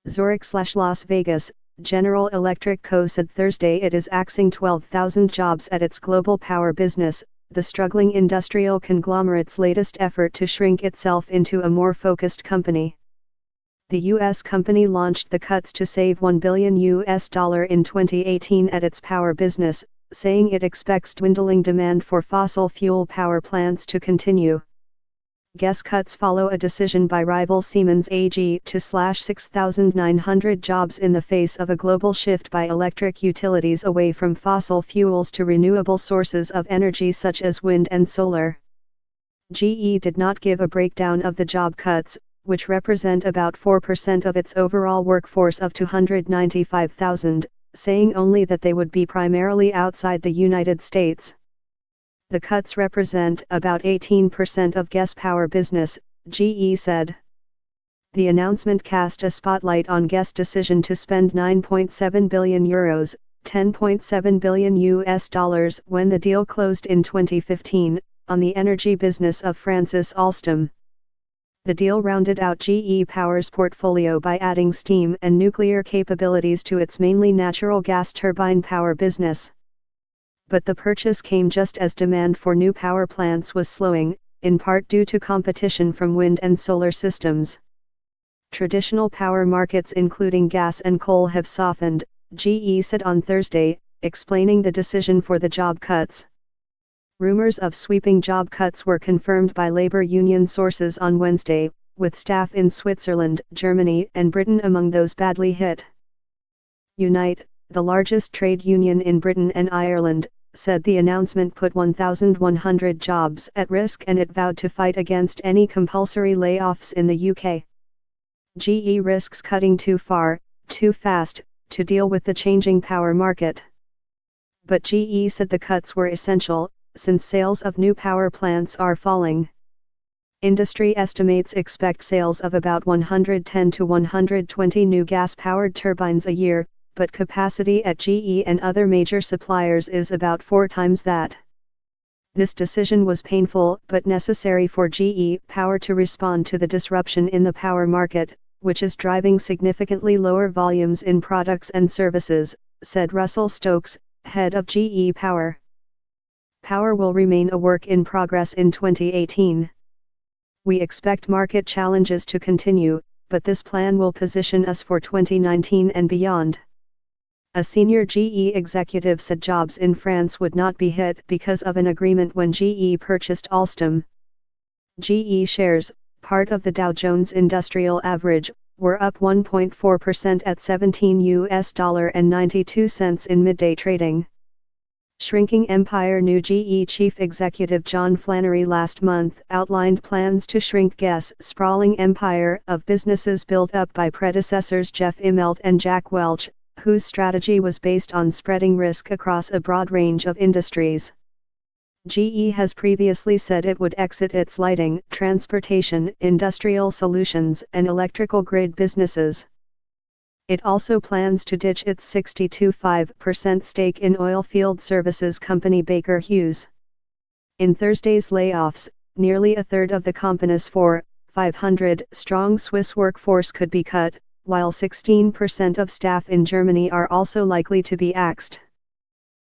Zurich/Las Vegas, General Electric Co. said Thursday it is axing 12,000 jobs at its global power business, the struggling industrial conglomerate's latest effort to shrink itself into a more focused company. The U.S. company launched the cuts to save $1 billion in 2018 at its power business, saying it expects dwindling demand for fossil fuel power plants to continue. Guess cuts follow a decision by rival Siemens AG to slash 6,900 jobs in the face of a global shift by electric utilities away from fossil fuels to renewable sources of energy such as wind and solar. GE did not give a breakdown of the job cuts, which represent about 4% of its overall workforce of 295,000, saying only that they would be primarily outside the United States. The cuts represent about 18% of Guess Power business, GE said. The announcement cast a spotlight on Guess' decision to spend €9.7 billion, $10.7 billion when the deal closed in 2015, on the energy business of Francis Alstom. The deal rounded out GE Power's portfolio by adding steam and nuclear capabilities to its mainly natural gas turbine power business. But the purchase came just as demand for new power plants was slowing, in part due to competition from wind and solar systems. Traditional power markets including gas and coal have softened, GE said on Thursday, explaining the decision for the job cuts. Rumors of sweeping job cuts were confirmed by labor union sources on Wednesday, with staff in Switzerland, Germany, and Britain among those badly hit. Unite, the largest trade union in Britain and Ireland, said the announcement put 1,100 jobs at risk and it vowed to fight against any compulsory layoffs in the UK. GE risks cutting too far, too fast, to deal with the changing power market. But GE said the cuts were essential, since sales of new power plants are falling. Industry estimates expect sales of about 110 to 120 new gas-powered turbines a year, but capacity at GE and other major suppliers is about 4 times that. This decision was painful but necessary for GE Power to respond to the disruption in the power market, which is driving significantly lower volumes in products and services, said Russell Stokes, head of GE Power. Power will remain a work in progress in 2018. We expect market challenges to continue, but this plan will position us for 2019 and beyond. A senior GE executive said jobs in France would not be hit because of an agreement when GE purchased Alstom. GE shares, part of the Dow Jones Industrial Average, were up 1.4% at $17.92 in midday trading. Shrinking Empire. New GE chief executive John Flannery last month outlined plans to shrink Guess' sprawling empire of businesses built up by predecessors Jeff Immelt and Jack Welch, whose strategy was based on spreading risk across a broad range of industries. GE has previously said it would exit its lighting, transportation, industrial solutions, and electrical grid businesses. It also plans to ditch its 62.5% stake in oilfield services company Baker Hughes. In Thursday's layoffs, nearly a third of the company's 4,500-strong Swiss workforce could be cut, while 16% of staff in Germany are also likely to be axed.